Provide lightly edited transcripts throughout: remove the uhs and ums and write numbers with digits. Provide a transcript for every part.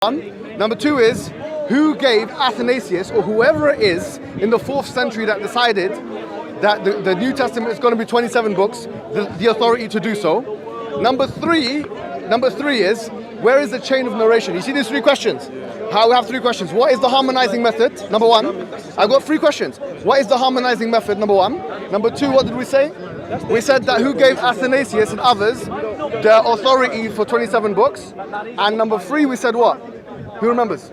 one. Number two is, who gave Athanasius, or whoever it is, in the 4th century that decided that the New Testament is going to be 27 books, the authority to do so. Number three is, where is the chain of narration? You see these 3 questions? We have 3 questions. What is the harmonizing method? Number 1. I've got 3 questions. What is the harmonizing method? Number 1. Number 2, what did we say? We said that who gave Athanasius and others the authority for 27 books? And number 3, we said what? Who remembers?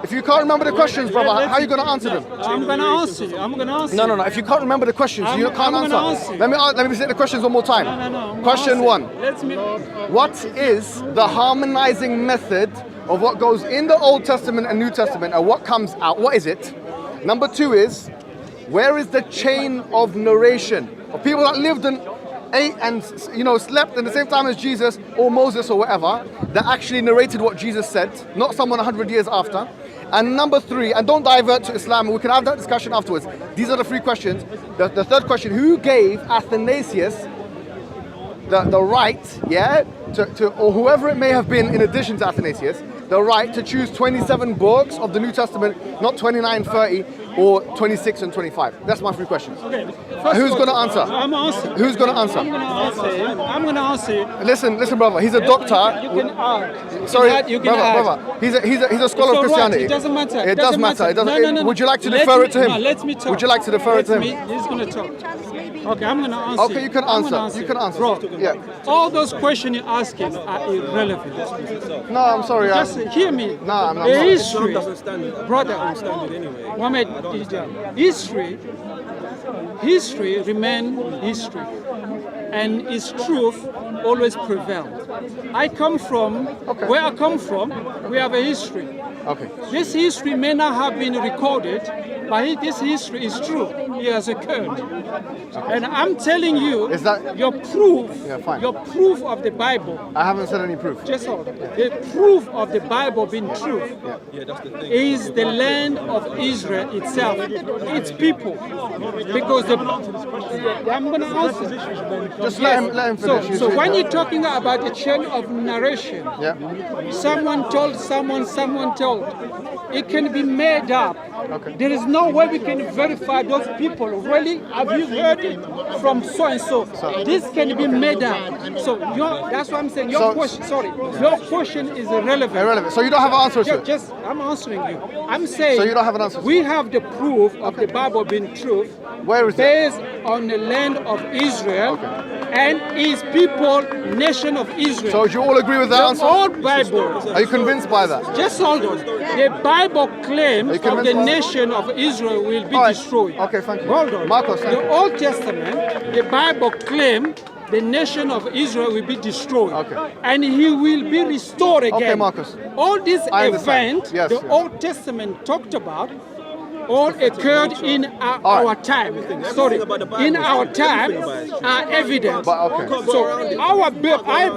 If you can't remember the questions, brother, how are you going to answer them? I'm going to answer you. No. If you can't remember the questions, you can't answer. Let me say the questions one more time. No. Question 1. What is the harmonizing method of what goes in the Old Testament and New Testament, and what comes out? What is it? Number 2 is, where is the chain of narration of people that lived and ate and slept in the same time as Jesus or Moses or whatever, that actually narrated what Jesus said, not someone 100 years after? And number 3, and don't divert to Islam, we can have that discussion afterwards. These are the 3 questions. The 3rd question, who gave Athanasius the right, to or whoever it may have been in addition to Athanasius, the right to choose 27 books of the New Testament, not 29, 30, or 26 and 25? That's my 3 questions. Okay. Who's going to answer? I'm answering. Who's going to answer? I'm going to answer you. Listen, brother. He's a doctor. You can add. Sorry, You can brother. He's a scholar of Christianity. It doesn't matter. It does matter. No. Would you like to defer it to him? No, let me talk. Would you like to defer it to him? He's going to talk. Okay, I'm going to answer. Okay, you can answer. You can answer. Bro, yeah. all those questions you're asking are irrelevant. No, I'm sorry. Just hear me. No, I'm not. The history, brother, Mohammed Hijab. History remains history, and its truth always prevails. Where I come from, we have a history. Okay. This history may not have been recorded, but this history is true. It has occurred. And I'm telling you, Is that your proof, Yeah, fine. your proof of the Bible, I haven't said any proof. just hold on. The proof of the Bible being true is the land of Israel itself, its people. Because I'm going to answer. Just let him finish. So when you're talking about the chain of narration, someone told, someone told, it can be made up. Okay. There is no way we can verify those people. Really, have you heard it from so and so? This can be made up. So that's what I'm saying. Your question is irrelevant. So you don't have an answer to it? I'm answering you. I'm saying. So you don't have an answer. We have the proof of the Bible being truth. Where is it? Based on the land of Israel and his people, nation of Israel. So do you all agree with that answer? The old Bible. Are you convinced by that? Just hold on. The Bible claims of the nation of Israel will be destroyed. Okay, thank you. Hold on. Marcos, thank the you. Old Testament, the Bible claims the nation of Israel will be destroyed. Okay. And he will be restored again. Okay, Marcus. All these I understand. events Yes, the yes. Old Testament talked about all occurred in our time. Sorry, in our time are evident. But okay. So our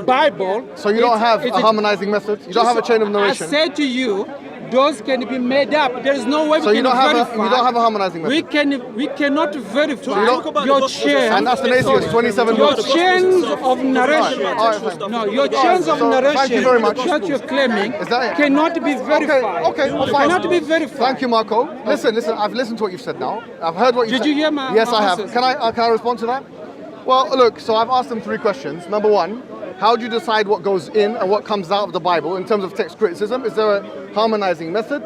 Bible. So you don't have a harmonizing method? You don't have a chain of narration? I said to you, those can be made up. There is no way So we you can don't have verify. you don't have a harmonizing method? We cannot verify So your chain. And Athanasius, 27 Your books. chains of narration. All right, fine. No, your chains of So, narration thank you very much. that you're claiming Is that it? cannot be verified. Okay, well, fine. Cannot be verified. Thank you, Marco. Listen, I've listened to what you've said now. I've heard what you said. Did you hear my Yes, I have. answers? Can I respond to that? Well, look, so I've asked them 3 questions. Number 1, how do you decide what goes in and what comes out of the Bible in terms of text criticism? Is there a harmonizing method?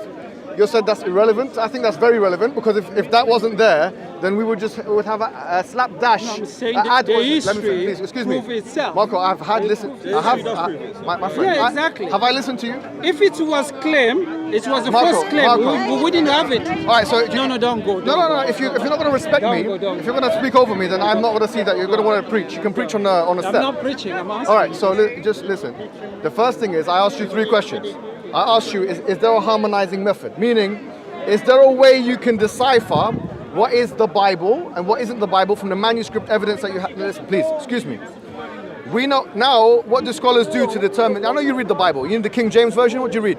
You said that's irrelevant. I think that's very relevant, because if that wasn't there, then we would have a slapdash. No, I'm saying that the history please, excuse me. prove itself. Marco, I've had listened. My friend. Yeah, exactly. Have I listened to you? If it was claimed, it was the Marco, first claim, Marco. we wouldn't have it. All right, so No, don't go. No. If you're not going to respect me, Don't if you're going to speak over me, then I'm not going to see that you're going to want to preach. You can preach on the I'm step. not preaching, I'm asking. All right, so just listen. The first thing is, I asked you 3 questions. I asked you, is there a harmonizing method? Meaning, is there a way you can decipher what is the Bible and what isn't the Bible from the manuscript evidence that you have? Listen, please, excuse me. We know now, what do scholars do to determine? I know you read the Bible. You need the King James Version? What do you read?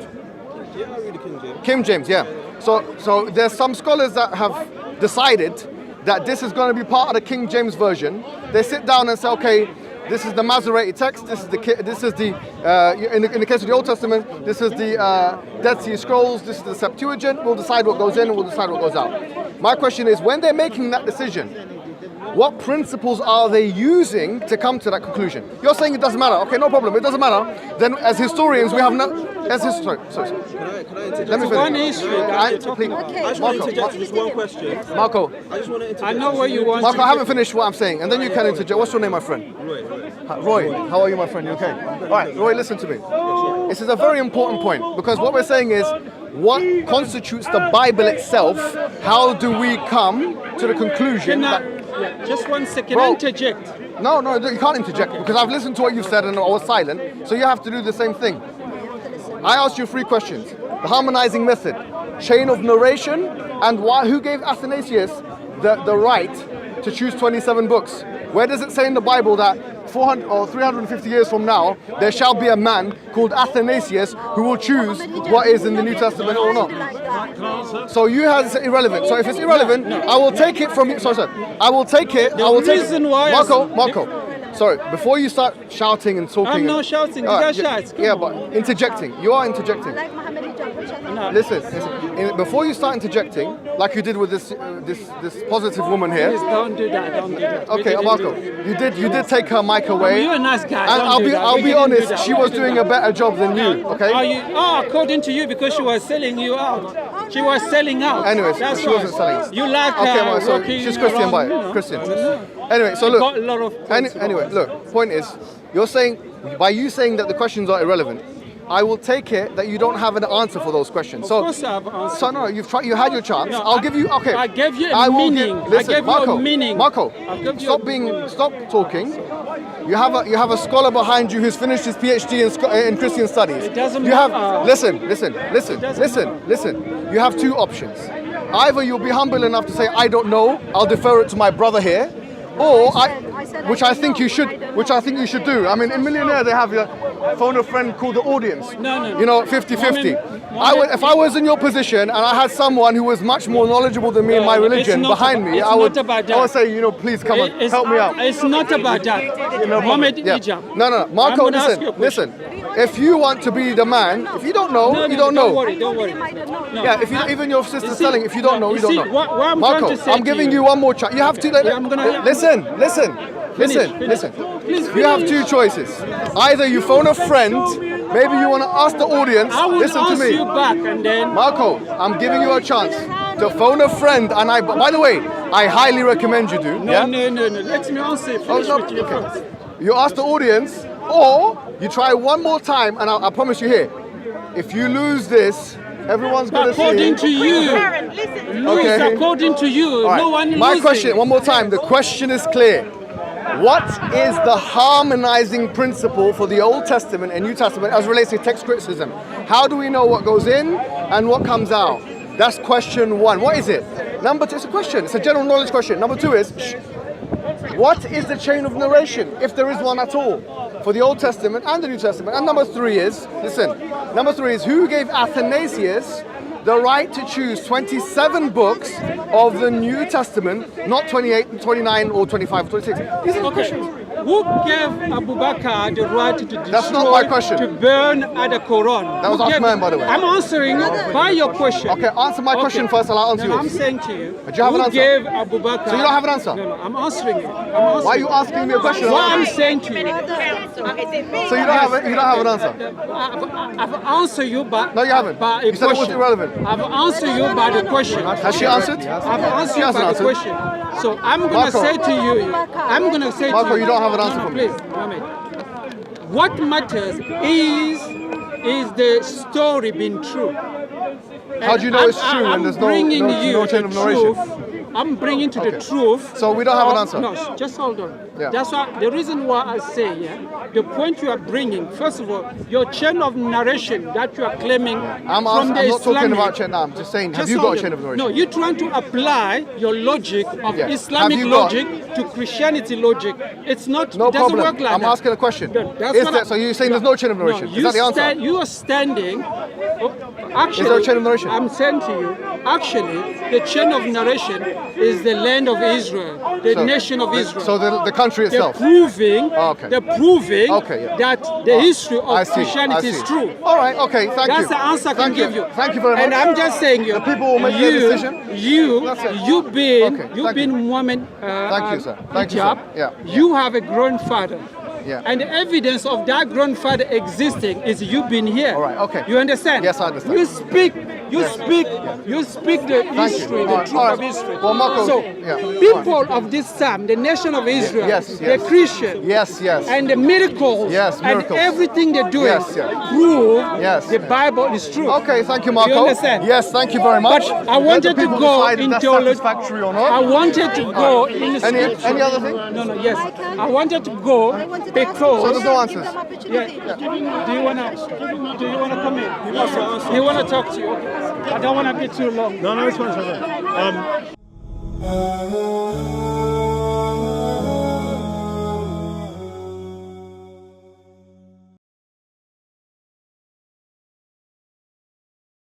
Yeah, I read the King James. King James, yeah. So there's some scholars that have decided that this is going to be part of the King James Version. They sit down and say, okay, This is the Masoretic text. This is the in the case of the Old Testament, this is the Dead Sea Scrolls. This is the Septuagint. We'll decide what goes in and we'll decide what goes out. My question is, when they're making that decision, what principles are they using to come to that conclusion? You're saying it doesn't matter. Okay, no problem. It doesn't matter. Then, as historians, we have no. Sorry. Can I interject? Let me One finish. issue that you're talking I about. just want to interject just one question. Marco, I just want to interject. I know what you want. Marco, to I haven't finished what I'm saying, and then you can interject. What's your name, my friend? Roy, how are you, my friend? You okay? All right, Roy, listen to me. This is a very important point because what we're saying is, what constitutes the Bible itself? How do we come to the conclusion that... Just 1 second, Bro. interject. No, you can't interject because I've listened to what you've said and I was silent, so you have to do the same thing. I asked you 3 questions. The harmonizing method, chain of narration, and who gave Athanasius the right to choose 27 books? Where does it say in the Bible that 400 or 350 years from now, there shall be a man called Athanasius who will choose what is in the New Testament or not? So you have it's irrelevant. So if it's irrelevant, I will take it from you. Sorry. I will take it. Marco. Sorry, before you start shouting and talking. I'm not shouting. These are shouts. Yeah, but interjecting. You are interjecting. Like Mohammed Hijab. Listen, before you start interjecting, like you did with this positive woman here. Please don't do that. Don't do that. Okay, Marco, you did take her mic away. You're a nice guy. And Don't I'll be honest, she was doing a bit. better job than you. Okay. According to you, because she was selling you out. She was selling out. Anyways, That's she wasn't selling. You like Okay, well, so walking she's Christian, around, by Christian. Anyway, so got a lot look. of Anyway, look. Point is, you're saying by you saying that the questions are irrelevant, I will take it that you don't have an answer for those questions. Of course I have an answer. So no, you've tried. You had your chance. No, I'll give you. Okay. I gave you a meaning. Listen, I gave Marco, you a meaning. Marco, stop talking. You have a scholar behind you who's finished his PhD in Christian studies. It doesn't you have matter. listen. You have 2 options. Either you'll be humble enough to say I don't know. I'll defer it to my brother here. Or which I think you should do. I mean, in Millionaire they have phone a friend called the audience. No. You know, 50-50. If I was in your position and I had someone who was much more knowledgeable than me in my religion behind me, I would say, please come on, help me out. It's not about that. Mohammed Hijab. No. Marco, listen. If you want to be the man, if you don't know, you don't know. Don't worry. Yeah, if you, even your sister's telling, if you don't know, you don't know. What I'm Marco, trying to say I'm giving you one more chance. You have to listen. Please You have 2 choices. Either you phone a friend, maybe you want to ask the audience. I will Listen to ask me, you back and then. Marco. I'm giving you a chance to phone a friend, and by the way, I highly recommend you do. No. Let me answer. Finish with you first. You ask the audience, or you try one more time, and I promise you here, if you lose this, everyone's going to see. According to you, Okay. according to you, All right. no one My losing. question, one more time, the question is clear. What is the harmonizing principle for the Old Testament and New Testament as relates to text criticism? How do we know what goes in and what comes out? That's question 1. What is it? Number 2, it's a question. It's a general knowledge question. Number 2 is, what is the chain of narration, if there is one at all, for the Old Testament and the New Testament? And number 3 is, who gave Athanasius the right to choose 27 books of the New Testament, not 28, 29, or 25, 26? These are the questions. Who gave Abu Bakr the right to destroy, That's not my question. to burn at the Quran? That was Uthman, by the way. I'm answering by your question. Okay, answer my question first and I'll answer No, I'm yours. saying to you, Do you have an who answer? gave Abu Bakr... So you don't have an answer? No, I'm answering it. Why are you asking me a question? What I'm saying to you... So you don't have an answer? I've answered you by... No, you haven't. By a You said it was question. irrelevant. I've answered you by the question. Has she answered? I've answered She you hasn't by the answered. question. So I'm going to Marco. say to you... Marco, you don't have an answer for me. Please, Mohammed. What matters is the story being true. How do you know it's true when there's no chain of narration? I'm bringing to the truth. So we don't have an answer? No, just hold on. Yeah. That's why the reason why I say, the point you are bringing, first of all, your chain of narration that you are claiming I'm from the not talking Islamic, about chain now. I'm just saying, have just you got hold a chain on. of narration? No, you're trying to apply your logic of Yeah. Islamic Have you got- logic to Christianity logic, it's not. No it doesn't problem. work like I'm that. asking a question. That's Is what there, so you're saying there's no chain of No, narration? Is that the answer? You are standing. Actually, Is there a chain of narration? I'm saying to you, actually, the chain of narration is the land of Israel, the nation of Israel. So the country They're itself. proving, Okay. that the history I of see, Christianity I is see. true. All right, okay, thank you. That's the answer I can Thank you. give you. Thank you very much. And I'm just saying you. The people will make their decision. That's it. You've been thank you. Mohammed Thank you, sir. Thank you, Hijab. sir. Yeah. You have a grandfather. Yeah. And the evidence of that grandfather existing is you've been here. All right, okay. You understand? Yes, I understand. You speak the history, the truth of history. Well, Marco, so yeah. people of this time, the nation of Israel, Yes, the yes. Christian, Yes, yes. and the miracles, Yes, miracles. and everything they're doing Yes, yes. prove Yes. the Bible is true. Okay, thank you, Marco. You understand? Yes, thank you very much. But I wanted Let the to people go decide if in that's theology. satisfactory or not. I wanted to go in Any scripture. other thing? No, yes. I wanted to go So because. there's no answers. Yeah. Do you wanna come in? He wanna talk to you. Okay. I don't wanna be too long. No, it's fine.